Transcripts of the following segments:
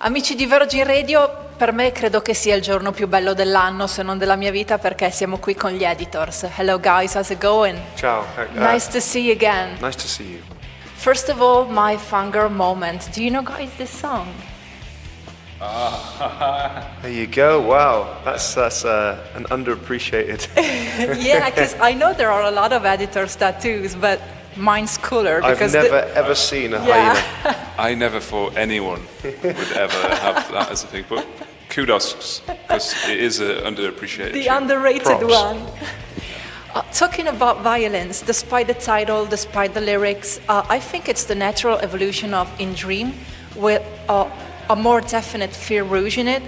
Amici di Virgin Radio, per me credo che sia il giorno più bello dell'anno, se non della mia vita, perché siamo qui con gli editors. Hello guys, how's it going? Ciao. Nice to see you again. Nice to see you. First of all, my fangirl moment. Do you know guys this song? There you go. Wow, that's an underappreciated. Yeah, because I know there are a lot of editors' tattoos, but mine's cooler. I've never ever seen a hyena. I never thought anyone would ever have that as a thing, but kudos, because it is an underappreciated. The show. underrated Props. one. Talking about violence, despite the title, despite the lyrics, I think it's the natural evolution of In Dream, with a more definite fear rouge in it,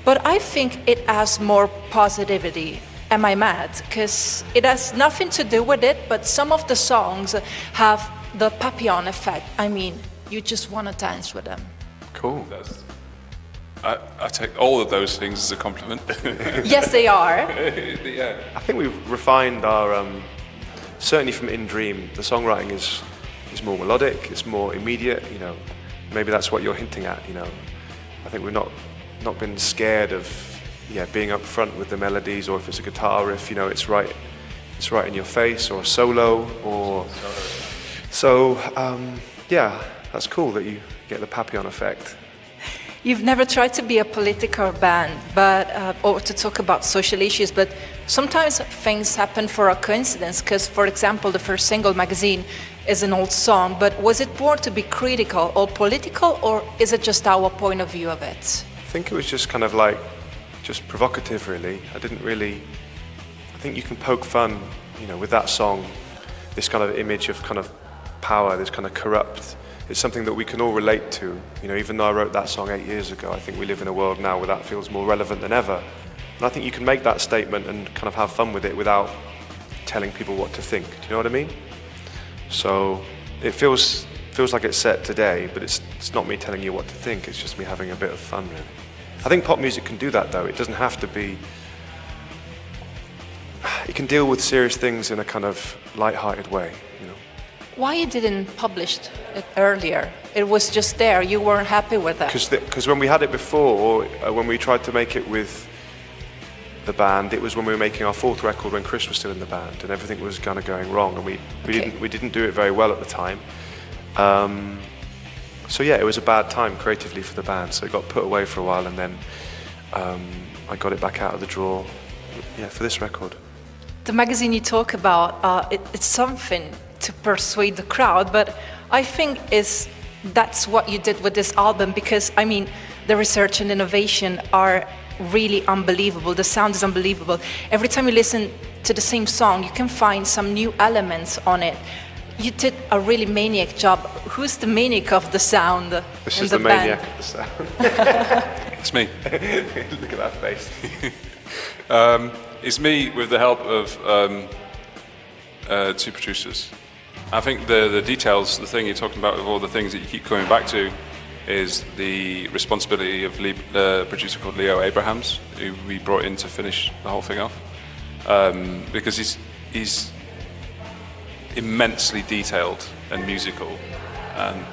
but I think it has more positivity. Am I mad? Because it has nothing to do with it, but some of the songs have the papillon effect. I mean, you just want to dance with them. Cool. I take all of those things as a compliment. Yes, they are. Yeah. I think we've refined our. Certainly from In Dream, the songwriting is more melodic. It's more immediate. You know, maybe that's what you're hinting at. You know, I think we've not been scared of. Yeah, being up front with the melodies, or if it's a guitar riff, you know, it's right in your face, or a solo, or so. Yeah, that's cool that you get the papillon effect. You've never tried to be a political band, or to talk about social issues, but sometimes things happen for a coincidence. Because, for example, the first single, Magazine, is an old song, but was it born to be critical or political, or is it just our point of view of it? I think it was just kind of like. Just provocative, really. I think you can poke fun, you know, with that song. This kind of image of kind of power, this kind of corrupt. It's something that we can all relate to. You know, even though I wrote that song 8 years ago, I think we live in a world now where that feels more relevant than ever. And I think you can make that statement and kind of have fun with it without telling people what to think. Do you know what I mean? So it feels like it's set today, but it's not me telling you what to think. It's just me having a bit of fun, really. I think pop music can do that, though. It doesn't have to be. It can deal with serious things in a kind of light-hearted way, you know. Why you didn't publish it earlier? It was just there. You weren't happy with it. Because when we had it before, when we tried to make it with the band, it was when we were making our fourth record when Chris was still in the band, and everything was kind of going wrong, and we didn't do it very well at the time. So yeah, it was a bad time creatively for the band, so it got put away for a while, and then I got it back out of the drawer, yeah, for this record. The magazine you talk about, it's something to persuade the crowd, but I think that's what you did with this album, because I mean, the research and innovation are really unbelievable. The sound is unbelievable. Every time you listen to the same song, you can find some new elements on it. You did a really maniac job. Who's the maniac of the sound This in is the the band? maniac of the sound. It's me. Look at that face. It's me with the help of two producers. I think the details, the thing you're talking about, of all the things that you keep coming back to, is the responsibility of the producer called Leo Abrahams, who we brought in to finish the whole thing off, because he's immensely detailed and musical, and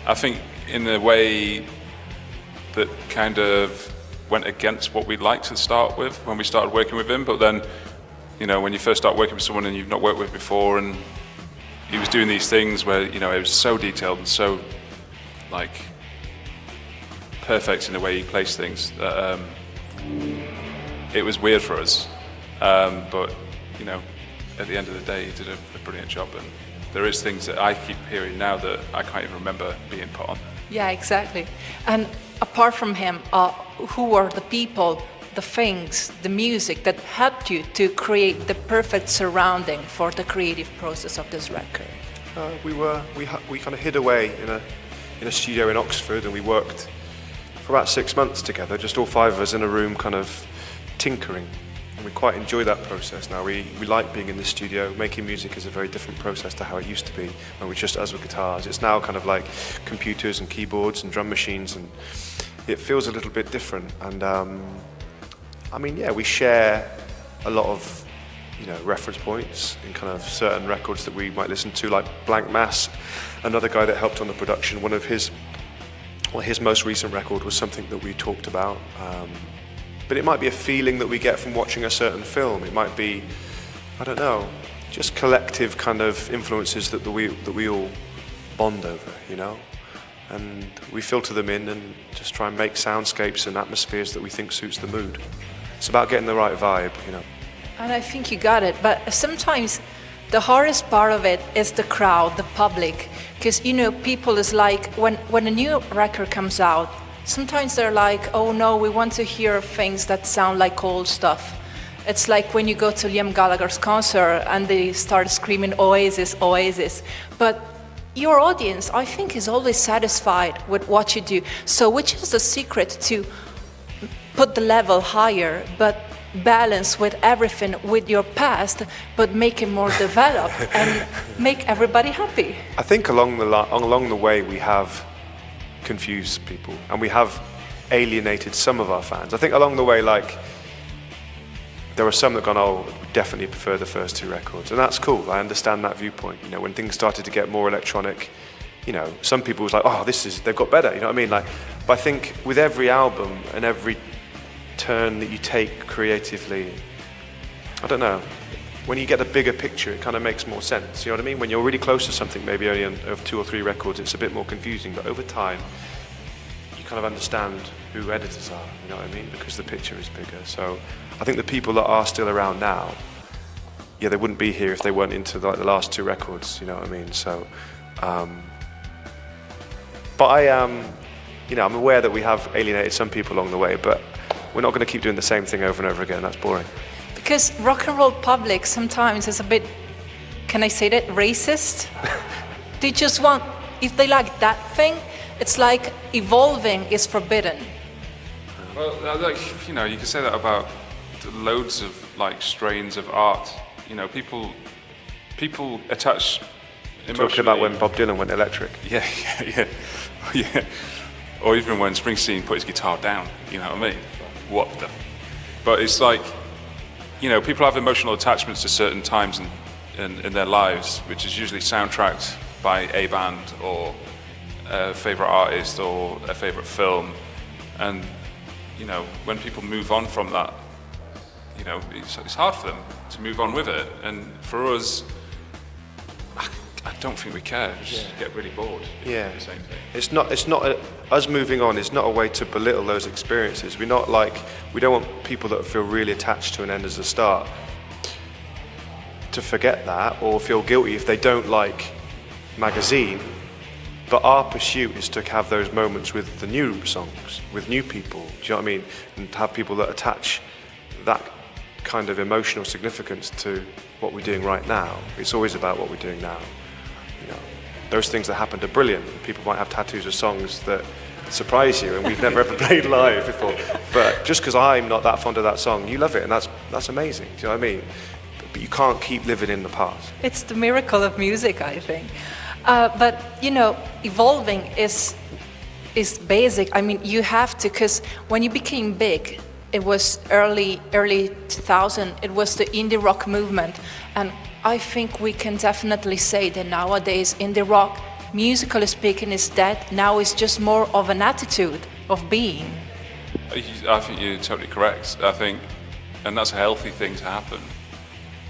I think in a way that kind of went against what we liked to start with when we started working with him. But then, you know, when you first start working with someone and you've not worked with before, and he was doing these things where, you know, it was so detailed and so like perfect in the way he placed things that it was weird for us, but you know, at the end of the day, he did a brilliant job, and there is things that I keep hearing now that I can't even remember being put on. Yeah, exactly. And apart from him, who were the people, the things, the music that helped you to create the perfect surrounding for the creative process of this record? We kind of hid away in a studio in Oxford, and we worked for about 6 months together, just all five of us in a room, kind of tinkering. And we quite enjoy that process now. We like being in the studio. Making music is a very different process to how it used to be when we just us with guitars. It's now kind of like computers and keyboards and drum machines, and it feels a little bit different. And I mean, yeah, we share a lot of, you know, reference points in kind of certain records that we might listen to, like Blank Mass, another guy that helped on the production. One well, his most recent record was something that we talked about. But it might be a feeling that we get from watching a certain film. It might be, I don't know, just collective kind of influences that we all bond over, you know? And we filter them in and just try and make soundscapes and atmospheres that we think suits the mood. It's about getting the right vibe, you know? And I think you got it, but sometimes the hardest part of it is the crowd, the public, because, you know, people is like, when a new record comes out, sometimes they're like, oh no, we want to hear things that sound like old stuff. It's like when you go to Liam Gallagher's concert and they start screaming Oasis, Oasis. But your audience, I think, is always satisfied with what you do. So which is the secret to put the level higher, but balance with everything with your past, but make it more developed and make everybody happy? I think along the way we have confused people and we have alienated some of our fans. I think along the way, like, there are some that have gone, oh, we definitely prefer the first two records, and that's cool. I understand that viewpoint. You know, when things started to get more electronic, you know, some people was like, oh, they've got better. You know what I mean? Like, but I think with every album and every turn that you take creatively, I don't know, when you get a bigger picture, it kind of makes more sense. You know what I mean? When you're really close to something, maybe only of 2 or 3 records, it's a bit more confusing. But over time, you kind of understand who editors are. You know what I mean? Because the picture is bigger. So I think the people that are still around now, yeah, they wouldn't be here if they weren't into the last 2 records. You know what I mean? So, but I you know, I'm aware that we have alienated some people along the way, but we're not going to keep doing the same thing over and over again. That's boring. Because rock and roll public sometimes is a bit, can I say that, racist? They just want, if they like that thing, it's like evolving is forbidden. Well, like, you know, you can say that about loads of like strains of art. You know, people attach emotionally. Talking about when Bob Dylan went electric. Yeah. Or even when Springsteen put his guitar down. You know what I mean? What the? But it's like, you know, people have emotional attachments to certain times in their lives, which is usually soundtracked by a band or a favorite artist or a favorite film. And, you know, when people move on from that, you know, it's hard for them to move on with it. And for us, I don't think we care. We just get really bored. Yeah. The same thing. It's not us moving on is not a way to belittle those experiences. We don't want people that feel really attached to an end as a start to forget that or feel guilty if they don't like Magazine. But our pursuit is to have those moments with the new songs, with new people. Do you know what I mean? And to have people that attach that kind of emotional significance to what we're doing right now. It's always about what we're doing now. You know, those things that happened are brilliant. People might have tattoos of songs that surprise you and we've never ever played live before. But just because I'm not that fond of that song, you love it, and that's amazing. Do you know what I mean? But you can't keep living in the past. It's the miracle of music, I think. But, you know, evolving is basic. I mean, you have to, because when you became big, it was early 2000, it was the indie rock movement. And I think we can definitely say that nowadays indie rock, musically speaking, is dead. Now it's just more of an attitude of being. I think you're totally correct. I think, and that's a healthy thing to happen.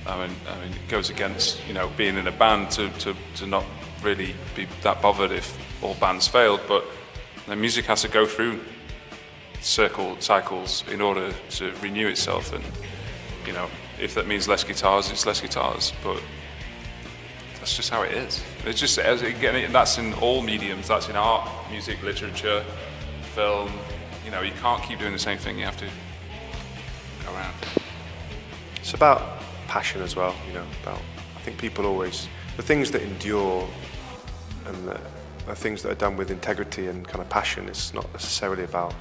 I mean, it goes against, you know, being in a band to not really be that bothered if all bands failed, but the music has to go through cycles in order to renew itself, and, you know, if that means less guitars, it's less guitars, but that's just how it is. It's just, again, that's in all mediums. That's in art, music, literature, film. You know, you can't keep doing the same thing. You have to go around. It's about passion as well, you know, I think people always, the things that endure and the things that are done with integrity and kind of passion, it's not necessarily about,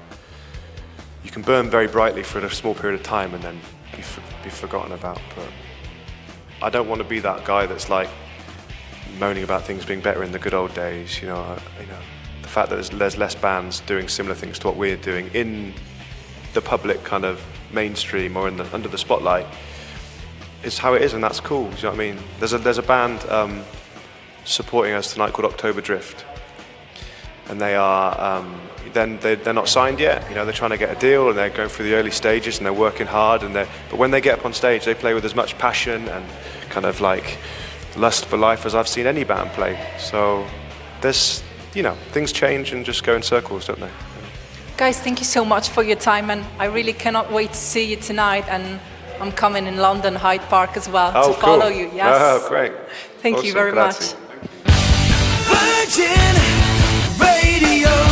you can burn very brightly for a small period of time and then be forgotten about. But I don't want to be that guy that's like moaning about things being better in the good old days. You know, the fact that there's less bands doing similar things to what we're doing in the public kind of mainstream or under the spotlight is how it is, and that's cool. Do you know what I mean? There's a band supporting us tonight called October Drift, and they are then they're not signed yet. You know, they're trying to get a deal and they're going through the early stages and they're working hard. But when they get up on stage, they play with as much passion and kind of like lust for life as I've seen any band play. So there's, you know, things change and just go in circles, don't they? Guys, thank you so much for your time, and I really cannot wait to see you tonight. And I'm coming in London, Hyde Park as well, to follow you. Yes. Oh, great. Thank you very much. Grazie. Virgin Radio.